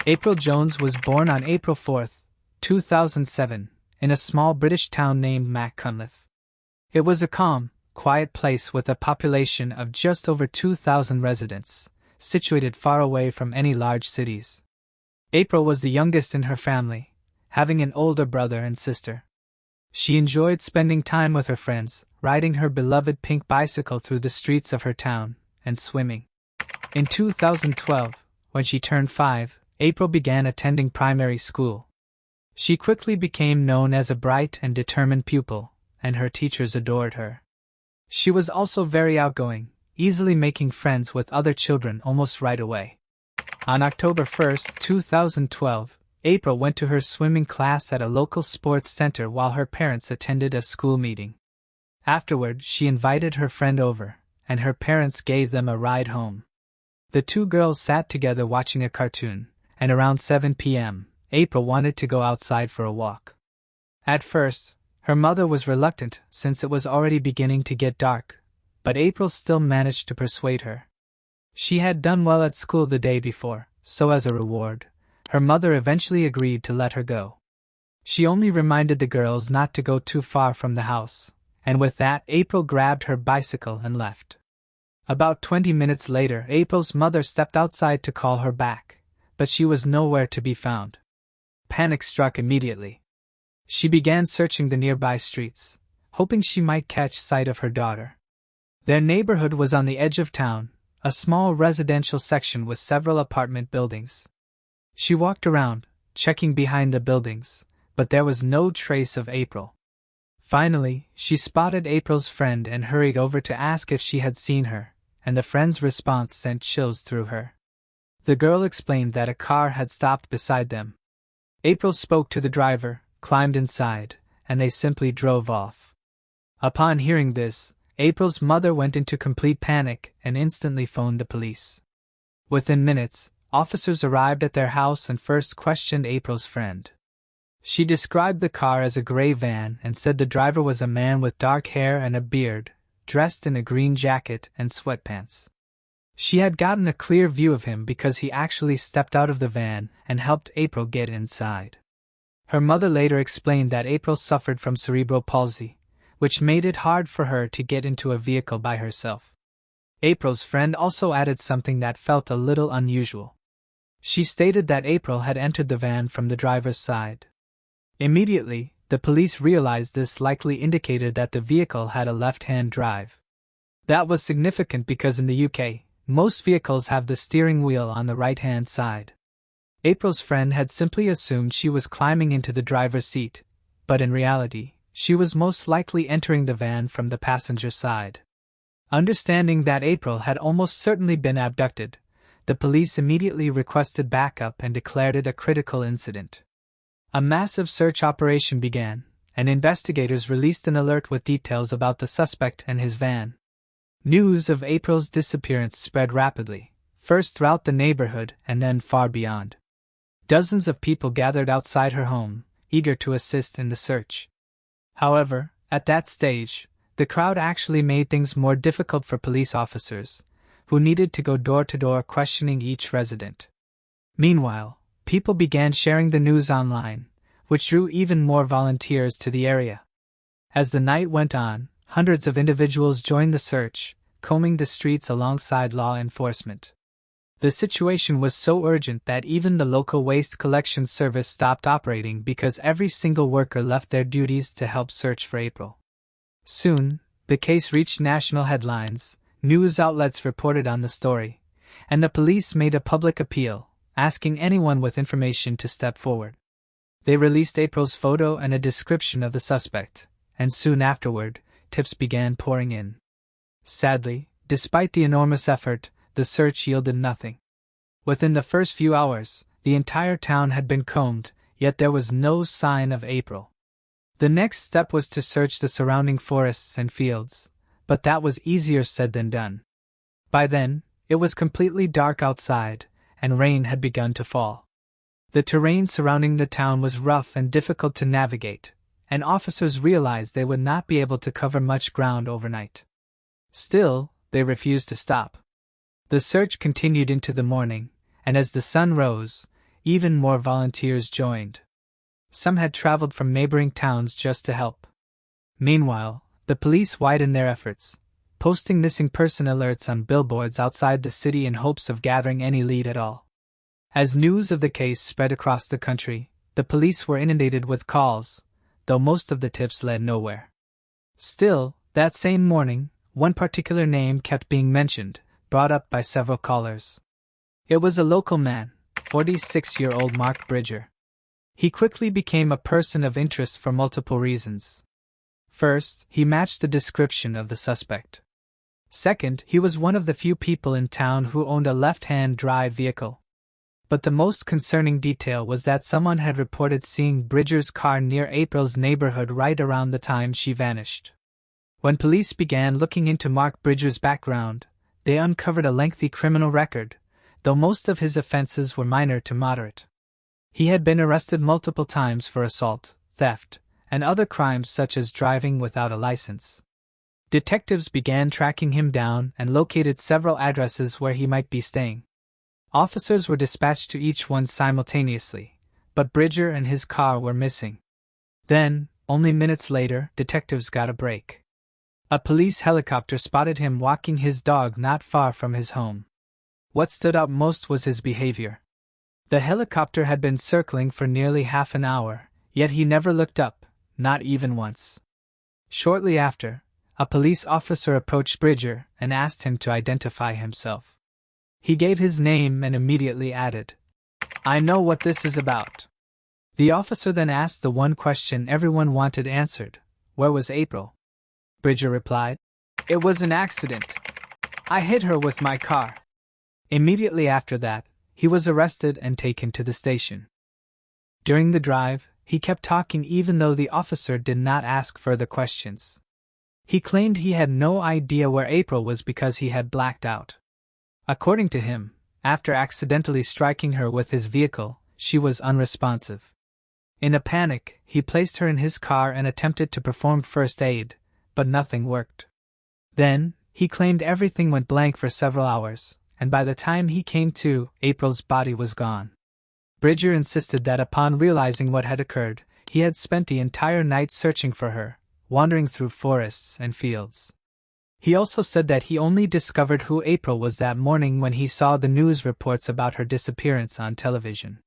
April Jones was born on April 4, 2007, in a small British town named Cunliffe. It was a calm, quiet place with a population of just over 2,000 residents, situated far away from any large cities. April was the youngest in her family, having an older brother and sister. She enjoyed spending time with her friends, riding her beloved pink bicycle through the streets of her town, and swimming. In 2012, when she turned 5, April began attending primary school. She quickly became known as a bright and determined pupil, and her teachers adored her. She was also very outgoing, easily making friends with other children almost right away. On October 1, 2012, April went to her swimming class at a local sports center while her parents attended a school meeting. Afterward, she invited her friend over, and her parents gave them a ride home. The two girls sat together watching a cartoon, and around 7 p.m., April wanted to go outside for a walk. At first, her mother was reluctant since it was already beginning to get dark, but April still managed to persuade her. She had done well at school the day before, so as a reward, her mother eventually agreed to let her go. She only reminded the girls not to go too far from the house, and with that April grabbed her bicycle and left. About 20 minutes later, April's mother stepped outside to call her back, but she was nowhere to be found. Panic struck immediately. She began searching the nearby streets, hoping she might catch sight of her daughter. Their neighborhood was on the edge of town, a small residential section with several apartment buildings. She walked around, checking behind the buildings, but there was no trace of April. Finally, she spotted April's friend and hurried over to ask if she had seen her, and the friend's response sent chills through her. The girl explained that a car had stopped beside them. April spoke to the driver, climbed inside, and they simply drove off. Upon hearing this, April's mother went into complete panic and instantly phoned the police. Within minutes, officers arrived at their house and first questioned April's friend. She described the car as a gray van and said the driver was a man with dark hair and a beard, dressed in a green jacket and sweatpants. She had gotten a clear view of him because he actually stepped out of the van and helped April get inside. Her mother later explained that April suffered from cerebral palsy, which made it hard for her to get into a vehicle by herself. April's friend also added something that felt a little unusual. She stated that April had entered the van from the driver's side. Immediately, the police realized this likely indicated that the vehicle had a left-hand drive. That was significant because in the UK, most vehicles have the steering wheel on the right-hand side. April's friend had simply assumed she was climbing into the driver's seat, but in reality, she was most likely entering the van from the passenger side. Understanding that April had almost certainly been abducted, the police immediately requested backup and declared it a critical incident. A massive search operation began, and investigators released an alert with details about the suspect and his van. News of April's disappearance spread rapidly, first throughout the neighborhood and then far beyond. Dozens of people gathered outside her home, eager to assist in the search. However, at that stage, the crowd actually made things more difficult for police officers, who needed to go door to door questioning each resident. Meanwhile, people began sharing the news online, which drew even more volunteers to the area. As the night went on, hundreds of individuals joined the search, combing the streets alongside law enforcement. The situation was so urgent that even the local waste collection service stopped operating because every single worker left their duties to help search for April. Soon, the case reached national headlines, news outlets reported on the story, and the police made a public appeal, asking anyone with information to step forward. They released April's photo and a description of the suspect, and soon afterward, tips began pouring in. Sadly, despite the enormous effort, the search yielded nothing. Within the first few hours, the entire town had been combed, yet there was no sign of April. The next step was to search the surrounding forests and fields, but that was easier said than done. By then, it was completely dark outside, and rain had begun to fall. The terrain surrounding the town was rough and difficult to navigate, and officers realized they would not be able to cover much ground overnight. Still, they refused to stop. The search continued into the morning, and as the sun rose, even more volunteers joined. Some had traveled from neighboring towns just to help. Meanwhile, the police widened their efforts, posting missing person alerts on billboards outside the city in hopes of gathering any lead at all. As news of the case spread across the country, the police were inundated with calls, though most of the tips led nowhere. Still, that same morning, one particular name kept being mentioned, brought up by several callers. It was a local man, 46-year-old Mark Bridger. He quickly became a person of interest for multiple reasons. First, he matched the description of the suspect. Second, he was one of the few people in town who owned a left-hand drive vehicle. But the most concerning detail was that someone had reported seeing Bridger's car near April's neighborhood right around the time she vanished. When police began looking into Mark Bridger's background, they uncovered a lengthy criminal record, though most of his offenses were minor to moderate. He had been arrested multiple times for assault, theft, and other crimes such as driving without a license. Detectives began tracking him down and located several addresses where he might be staying. Officers were dispatched to each one simultaneously, but Bridger and his car were missing. Then, only minutes later, detectives got a break. A police helicopter spotted him walking his dog not far from his home. What stood out most was his behavior. The helicopter had been circling for nearly half an hour, yet he never looked up, not even once. Shortly after, a police officer approached Bridger and asked him to identify himself. He gave his name and immediately added, "I know what this is about." The officer then asked the one question everyone wanted answered: where was April? Bridger replied, "It was an accident. I hit her with my car." Immediately after that, he was arrested and taken to the station. During the drive, he kept talking even though the officer did not ask further questions. He claimed he had no idea where April was because he had blacked out. According to him, after accidentally striking her with his vehicle, she was unresponsive. In a panic, he placed her in his car and attempted to perform first aid, but nothing worked. Then, he claimed everything went blank for several hours, and by the time he came to, April's body was gone. Bridger insisted that upon realizing what had occurred, he had spent the entire night searching for her, wandering through forests and fields. He also said that he only discovered who April was that morning when he saw the news reports about her disappearance on television.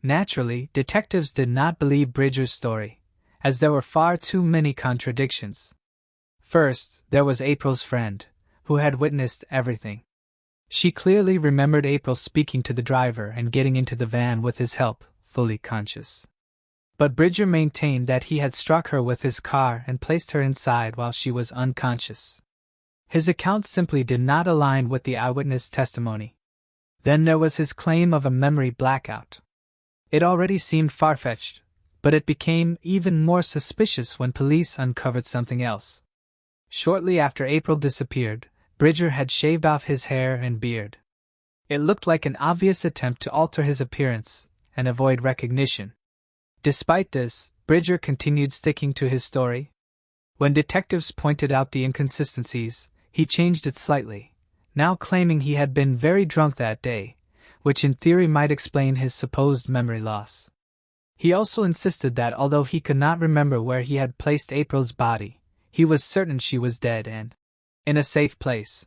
Naturally, detectives did not believe Bridger's story, as there were far too many contradictions. First, there was April's friend, who had witnessed everything. She clearly remembered April speaking to the driver and getting into the van with his help, fully conscious. But Bridger maintained that he had struck her with his car and placed her inside while she was unconscious. His account simply did not align with the eyewitness testimony. Then there was his claim of a memory blackout. It already seemed far-fetched, but it became even more suspicious when police uncovered something else. Shortly after April disappeared, Bridger had shaved off his hair and beard. It looked like an obvious attempt to alter his appearance and avoid recognition. Despite this, Bridger continued sticking to his story. When detectives pointed out the inconsistencies, he changed it slightly, now claiming he had been very drunk that day, which in theory might explain his supposed memory loss. He also insisted that although he could not remember where he had placed April's body, he was certain she was dead and in a safe place.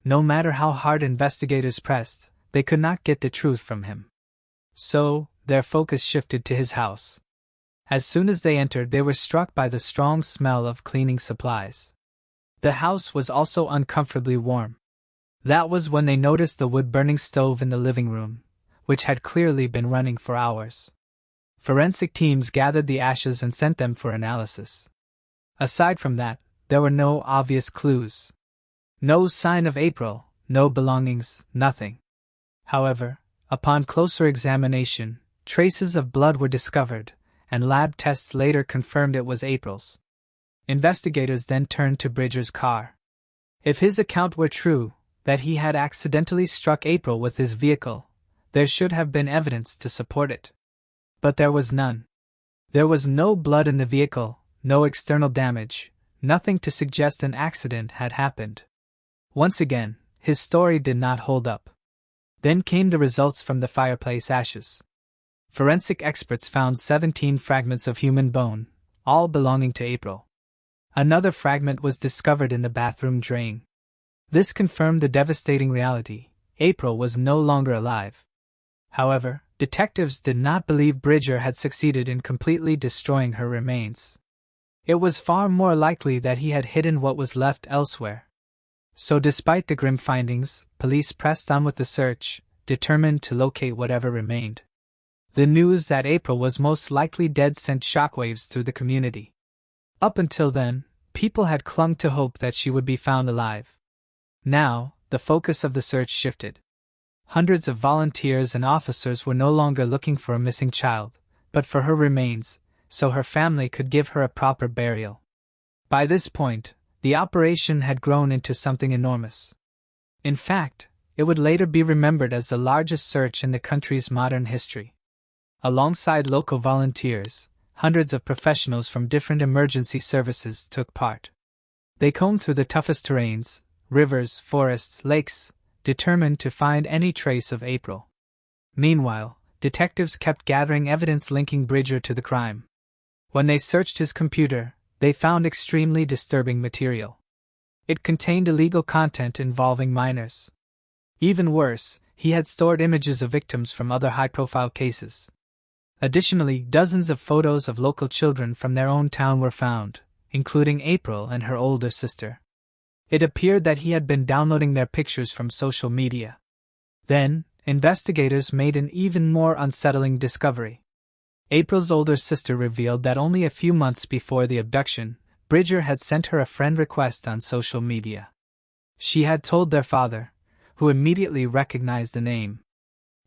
No matter how hard investigators pressed, they could not get the truth from him. So, their focus shifted to his house. As soon as they entered, they were struck by the strong smell of cleaning supplies. The house was also uncomfortably warm. That was when they noticed the wood-burning stove in the living room, which had clearly been running for hours. Forensic teams gathered the ashes and sent them for analysis. Aside from that, there were no obvious clues. No sign of April, no belongings, nothing. However, upon closer examination, traces of blood were discovered, and lab tests later confirmed it was April's. Investigators then turned to Bridger's car. If his account were true, that he had accidentally struck April with his vehicle, there should have been evidence to support it. But there was none. There was no blood in the vehicle, no external damage, nothing to suggest an accident had happened. Once again, his story did not hold up. Then came the results from the fireplace ashes. Forensic experts found 17 fragments of human bone, all belonging to April. Another fragment was discovered in the bathroom drain. This confirmed the devastating reality: April was no longer alive. However, detectives did not believe Bridger had succeeded in completely destroying her remains. It was far more likely that he had hidden what was left elsewhere. So despite the grim findings, police pressed on with the search, determined to locate whatever remained. The news that April was most likely dead sent shockwaves through the community. Up until then, people had clung to hope that she would be found alive. Now, the focus of the search shifted. Hundreds of volunteers and officers were no longer looking for a missing child, but for her remains, so her family could give her a proper burial. By this point, the operation had grown into something enormous. In fact, it would later be remembered as the largest search in the country's modern history. Alongside local volunteers, hundreds of professionals from different emergency services took part. They combed through the toughest terrains, rivers, forests, lakes, determined to find any trace of April. Meanwhile, detectives kept gathering evidence linking Bridger to the crime. When they searched his computer, they found extremely disturbing material. It contained illegal content involving minors. Even worse, he had stored images of victims from other high-profile cases. Additionally, dozens of photos of local children from their own town were found, including April and her older sister. It appeared that he had been downloading their pictures from social media. Then, investigators made an even more unsettling discovery. April's older sister revealed that only a few months before the abduction, Bridger had sent her a friend request on social media. She had told their father, who immediately recognized the name.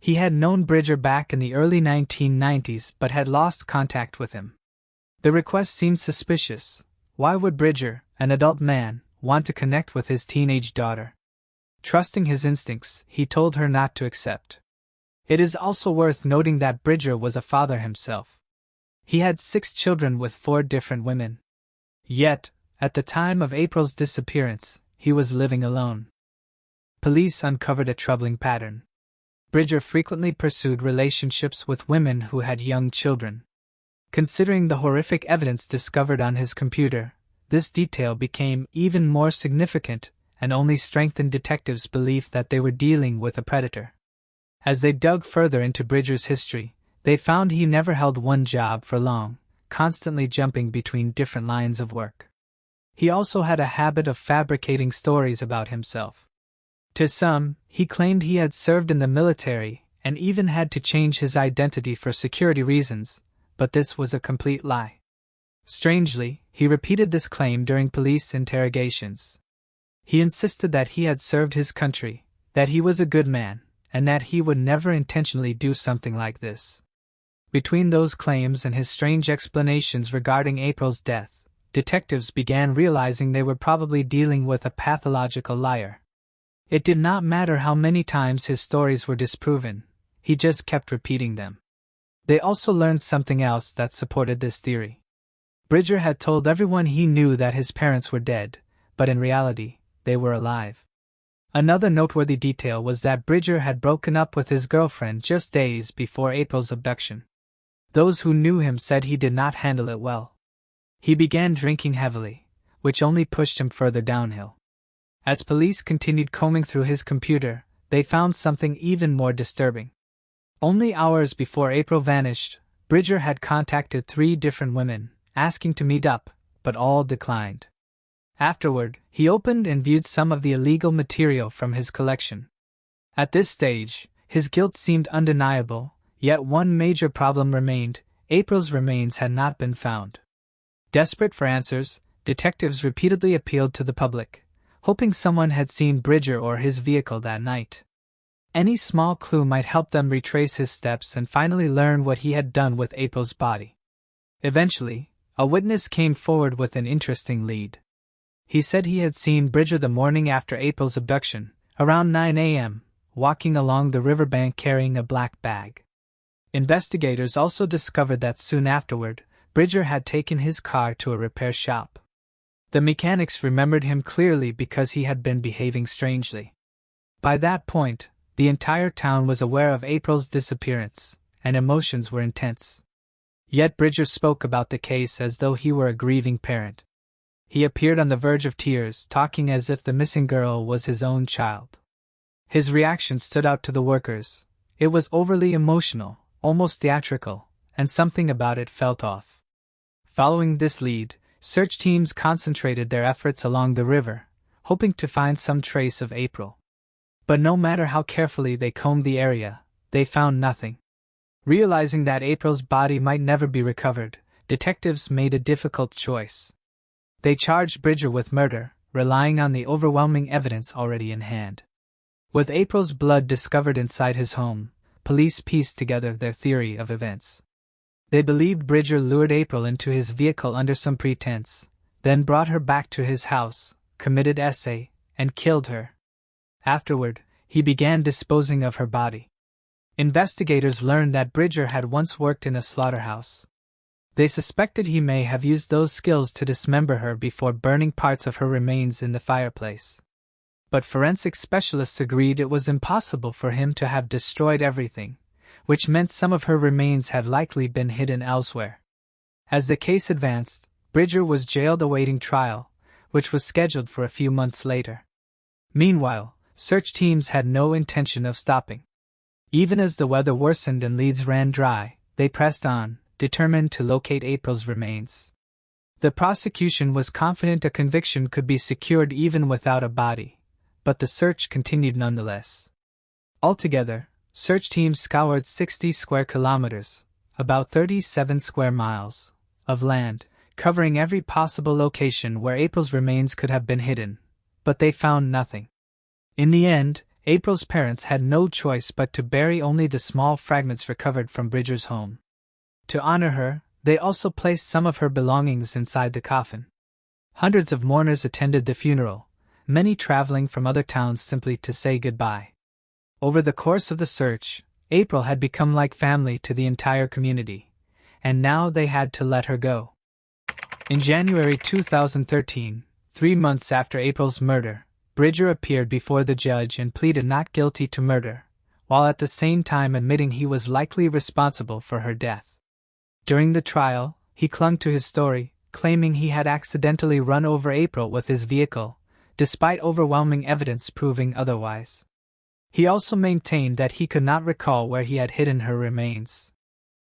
He had known Bridger back in the early 1990s but had lost contact with him. The request seemed suspicious. Why would Bridger, an adult man, want to connect with his teenage daughter? Trusting his instincts, he told her not to accept. It is also worth noting that Bridger was a father himself. He had 6 children with 4 different women. Yet, at the time of April's disappearance, he was living alone. Police uncovered a troubling pattern. Bridger frequently pursued relationships with women who had young children. Considering the horrific evidence discovered on his computer, this detail became even more significant and only strengthened detectives' belief that they were dealing with a predator. As they dug further into Bridger's history, they found he never held one job for long, constantly jumping between different lines of work. He also had a habit of fabricating stories about himself. To some, he claimed he had served in the military and even had to change his identity for security reasons, but this was a complete lie. Strangely, he repeated this claim during police interrogations. He insisted that he had served his country, that he was a good man, and that he would never intentionally do something like this. Between those claims and his strange explanations regarding April's death, detectives began realizing they were probably dealing with a pathological liar. It did not matter how many times his stories were disproven, he just kept repeating them. They also learned something else that supported this theory. Bridger had told everyone he knew that his parents were dead, but in reality, they were alive. Another noteworthy detail was that Bridger had broken up with his girlfriend just days before April's abduction. Those who knew him said he did not handle it well. He began drinking heavily, which only pushed him further downhill. As police continued combing through his computer, they found something even more disturbing. Only hours before April vanished, Bridger had contacted 3 different women, asking to meet up, but all declined. Afterward, he opened and viewed some of the illegal material from his collection. At this stage, his guilt seemed undeniable, yet one major problem remained: April's remains had not been found. Desperate for answers, detectives repeatedly appealed to the public, hoping someone had seen Bridger or his vehicle that night. Any small clue might help them retrace his steps and finally learn what he had done with April's body. Eventually, a witness came forward with an interesting lead. He said he had seen Bridger the morning after April's abduction, around 9 a.m., walking along the riverbank carrying a black bag. Investigators also discovered that soon afterward, Bridger had taken his car to a repair shop. The mechanics remembered him clearly because he had been behaving strangely. By that point, the entire town was aware of April's disappearance, and emotions were intense. Yet Bridger spoke about the case as though he were a grieving parent. He appeared on the verge of tears, talking as if the missing girl was his own child. His reaction stood out to the workers. It was overly emotional, almost theatrical, and something about it felt off. Following this lead, search teams concentrated their efforts along the river, hoping to find some trace of April. But no matter how carefully they combed the area, they found nothing. Realizing that April's body might never be recovered, detectives made a difficult choice. They charged Bridger with murder, relying on the overwhelming evidence already in hand. With April's blood discovered inside his home, police pieced together their theory of events. They believed Bridger lured April into his vehicle under some pretense, then brought her back to his house, committed essay, and killed her. Afterward, he began disposing of her body. Investigators learned that Bridger had once worked in a slaughterhouse. They suspected he may have used those skills to dismember her before burning parts of her remains in the fireplace. But forensic specialists agreed it was impossible for him to have destroyed everything, which meant some of her remains had likely been hidden elsewhere. As the case advanced, Bridger was jailed awaiting trial, which was scheduled for a few months later. Meanwhile, search teams had no intention of stopping. Even as the weather worsened and leads ran dry, they pressed on, determined to locate April's remains. The prosecution was confident a conviction could be secured even without a body, but the search continued nonetheless. Altogether, search teams scoured 60 square kilometers, about 37 square miles, of land, covering every possible location where April's remains could have been hidden, but they found nothing. In the end, April's parents had no choice but to bury only the small fragments recovered from Bridger's home. To honor her, they also placed some of her belongings inside the coffin. Hundreds of mourners attended the funeral, many traveling from other towns simply to say goodbye. Over the course of the search, April had become like family to the entire community, and now they had to let her go. In January 2013, 3 months after April's murder, Bridger appeared before the judge and pleaded not guilty to murder, while at the same time admitting he was likely responsible for her death. During the trial, he clung to his story, claiming he had accidentally run over April with his vehicle, despite overwhelming evidence proving otherwise. He also maintained that he could not recall where he had hidden her remains.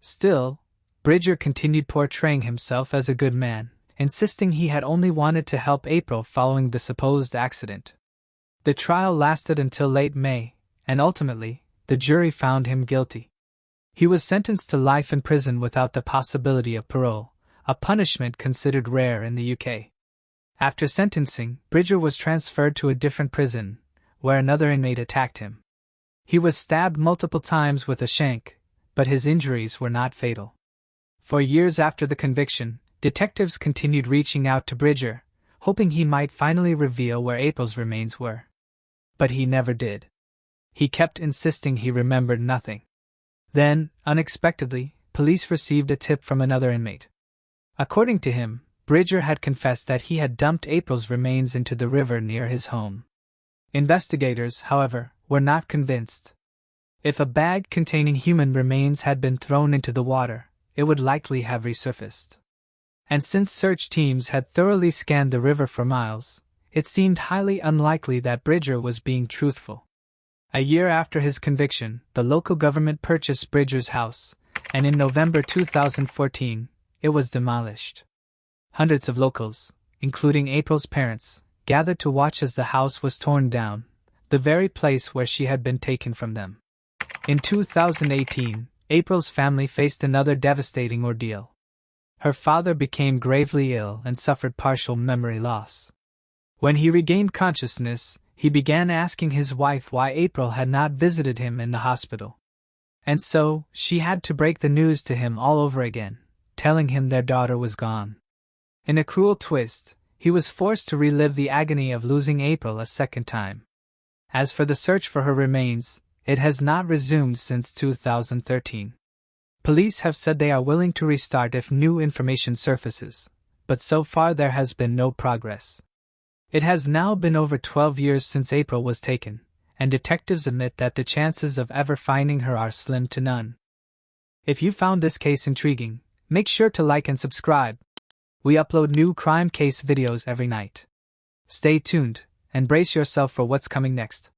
Still, Bridger continued portraying himself as a good man, insisting he had only wanted to help April following the supposed accident. The trial lasted until late May, and ultimately, the jury found him guilty. He was sentenced to life in prison without the possibility of parole, a punishment considered rare in the UK. After sentencing, Bridger was transferred to a different prison, where another inmate attacked him. He was stabbed multiple times with a shank, but his injuries were not fatal. For years after the conviction, detectives continued reaching out to Bridger, hoping he might finally reveal where April's remains were. But he never did. He kept insisting he remembered nothing. Then, unexpectedly, police received a tip from another inmate. According to him, Bridger had confessed that he had dumped April's remains into the river near his home. Investigators, however, were not convinced. If a bag containing human remains had been thrown into the water, it would likely have resurfaced. And since search teams had thoroughly scanned the river for miles, it seemed highly unlikely that Bridger was being truthful. A year after his conviction, the local government purchased Bridger's house, and in November 2014, it was demolished. Hundreds of locals, including April's parents, gathered to watch as the house was torn down, the very place where she had been taken from them. In 2018, April's family faced another devastating ordeal. Her father became gravely ill and suffered partial memory loss. When he regained consciousness, he began asking his wife why April had not visited him in the hospital. And so, she had to break the news to him all over again, telling him their daughter was gone. In a cruel twist, he was forced to relive the agony of losing April a second time. As for the search for her remains, it has not resumed since 2013. Police have said they are willing to restart if new information surfaces, but so far there has been no progress. It has now been over 12 years since April was taken, and detectives admit that the chances of ever finding her are slim to none. If you found this case intriguing, make sure to like and subscribe. We upload new crime case videos every night. Stay tuned and brace yourself for what's coming next.